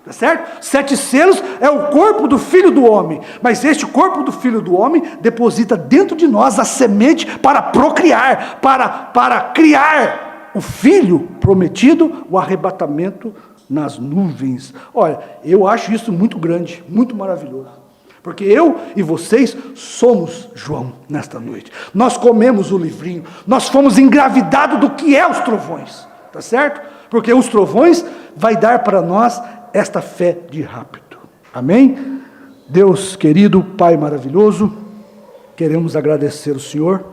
tá certo? 7 selos é o corpo do Filho do Homem, mas este corpo do Filho do Homem deposita dentro de nós a semente para procriar, para criar o Filho prometido, o arrebatamento nas nuvens. Olha, eu acho isso muito grande, muito maravilhoso, porque eu e vocês somos João nesta noite. Nós comemos o livrinho, nós fomos engravidados do que é os trovões, tá certo? Porque os trovões vai dar para nós esta fé de rapto, amém? Deus querido, Pai maravilhoso, queremos agradecer ao Senhor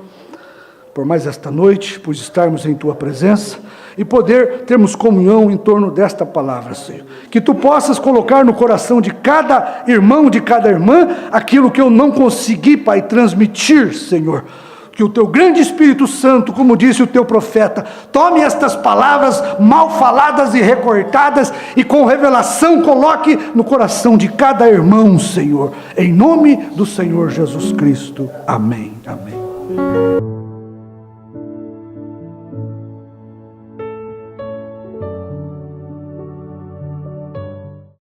por mais esta noite, por estarmos em Tua presença e poder termos comunhão em torno desta palavra, Senhor. Que Tu possas colocar no coração de cada irmão, de cada irmã, aquilo que eu não consegui, Pai, transmitir, Senhor. Que o Teu grande Espírito Santo, como disse o Teu profeta, tome estas palavras mal faladas e recortadas e com revelação coloque no coração de cada irmão, Senhor. Em nome do Senhor Jesus Cristo. Amém. Amém.